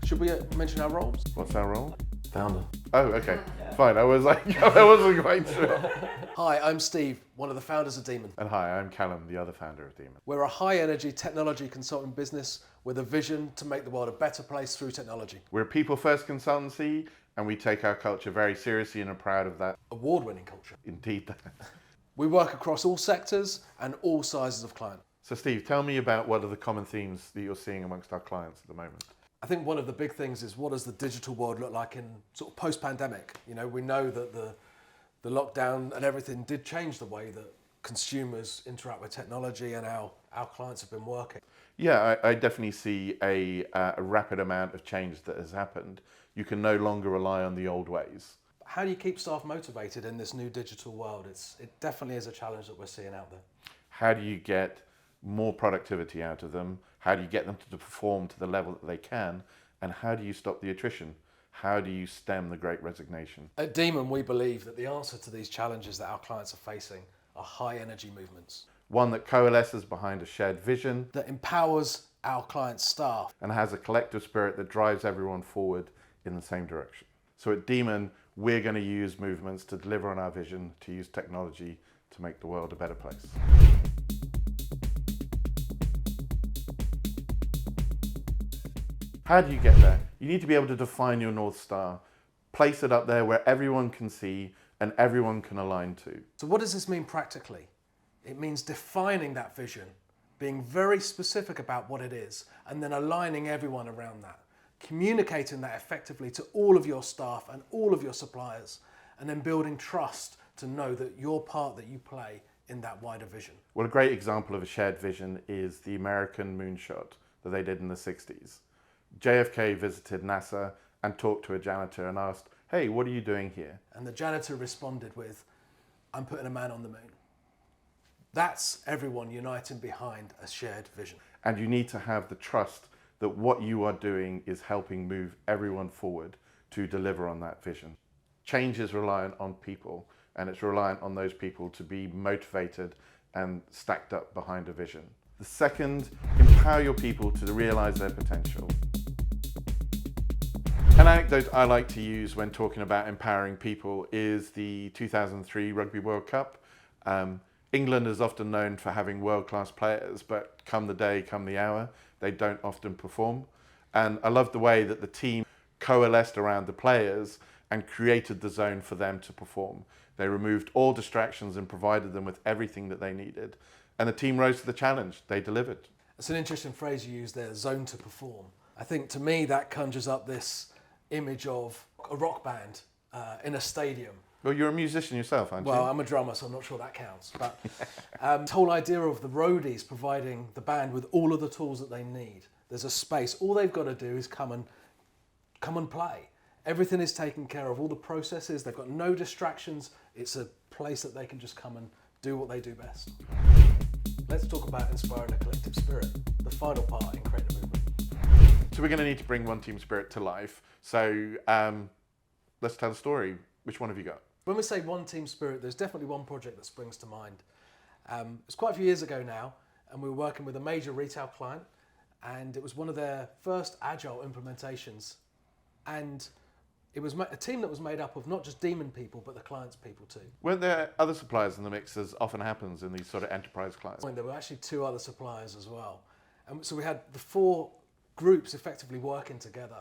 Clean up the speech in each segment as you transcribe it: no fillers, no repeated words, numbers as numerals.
Should we mention our roles? What's our role? Founder. Oh, okay. Fine. I was like, I wasn't quite sure. Hi, I'm Steve, one of the founders of Daemon. And hi, I'm Calum, the other founder of Daemon. We're a high-energy technology consulting business with a vision to make the world a better place through technology. We're a people-first consultancy, and we take our culture very seriously and are proud of that. Award-winning culture. Indeed. We work across all sectors and all sizes of client. So Steve, tell me about what are the common themes that you're seeing amongst our clients at the moment? I think one of the big things is, what does the digital world look like in sort of post-pandemic? You know, we know that the lockdown and everything did change the way that consumers interact with technology, and our clients have been working. Yeah, I definitely see a rapid amount of change that has happened. You can no longer rely on the old ways. How do you keep staff motivated in this new digital world? It definitely is a challenge that we're seeing out there. How do you get more productivity out of them? How do you get them to perform to the level that they can? And how do you stop the attrition? How do you stem the great resignation? At Daemon, we believe that the answer to these challenges that our clients are facing are high energy movements. One that coalesces behind a shared vision. That empowers our clients' staff. And has a collective spirit that drives everyone forward in the same direction. So at Daemon, we're going to use movements to deliver on our vision, to use technology to make the world a better place. How do you get there? You need to be able to define your North Star, place it up there where everyone can see and everyone can align to. So what does this mean practically? It means defining that vision, being very specific about what it is, and then aligning everyone around that, communicating that effectively to all of your staff and all of your suppliers, and then building trust to know that your part that you play in that wider vision. Well, a great example of a shared vision is the American moonshot that they did in the 60s. JFK visited NASA and talked to a janitor and asked, "Hey, what are you doing here?" And the janitor responded with, "I'm putting a man on the moon." That's everyone uniting behind a shared vision. And you need to have the trust that what you are doing is helping move everyone forward to deliver on that vision. Change is reliant on people, and it's reliant on those people to be motivated and stacked up behind a vision. The second, empower your people to realize their potential. An anecdote I like to use when talking about empowering people is the 2003 Rugby World Cup. England is often known for having world-class players, but come the day, come the hour, they don't often perform. And I love the way that the team coalesced around the players and created the zone for them to perform. They removed all distractions and provided them with everything that they needed. And the team rose to the challenge. They delivered. It's an interesting phrase you use there, zone to perform. I think to me that conjures up this image of a rock band in a stadium. Well, you're a musician yourself, aren't you? Well, I'm a drummer, so I'm not sure that counts. But this whole idea of the roadies providing the band with all of the tools that they need. There's a space. All they've got to do is come and play. Everything is taken care of. All the processes. They've got no distractions. It's a place that they can just come and do what they do best. Let's talk about inspiring a collective spirit, the final part in creating a movement. So we're going to need to bring one team spirit to life. So let's tell the story. Which one have you got? When we say one team spirit, there's definitely one project that springs to mind. It's quite a few years ago now, and we were working with a major retail client, and it was one of their first agile implementations. And it was a team that was made up of not just Daemon people, but the client's people too. Weren't there other suppliers in the mix, as often happens in these sort of enterprise clients? There were actually two other suppliers as well. And so we had the four groups effectively working together.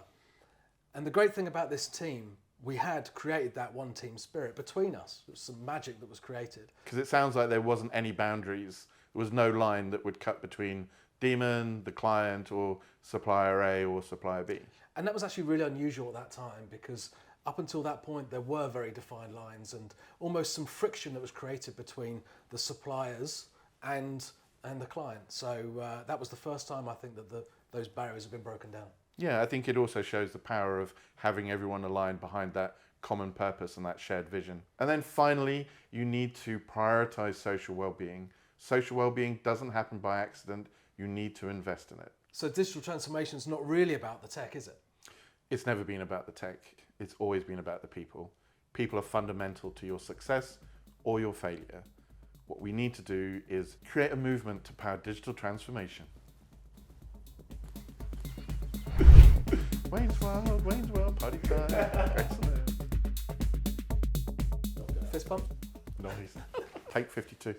And the great thing about this team, we had created that one team spirit between us. It was some magic that was created. Because it sounds like there wasn't any boundaries. There was no line that would cut between Daemon, the client, or supplier A or supplier B. And that was actually really unusual at that time, because up until that point there were very defined lines and almost some friction that was created between the suppliers and the client. So that was the first time I think that those barriers have been broken down. Yeah, I think it also shows the power of having everyone aligned behind that common purpose and that shared vision. And then finally, you need to prioritize social well-being. Social well-being doesn't happen by accident. You need to invest in it. So digital transformation is not really about the tech, is it? It's never been about the tech. It's always been about the people. People are fundamental to your success or your failure. What we need to do is create a movement to power digital transformation. Wayne's World, party time. Excellent. Fist bump. Nice. Take 52.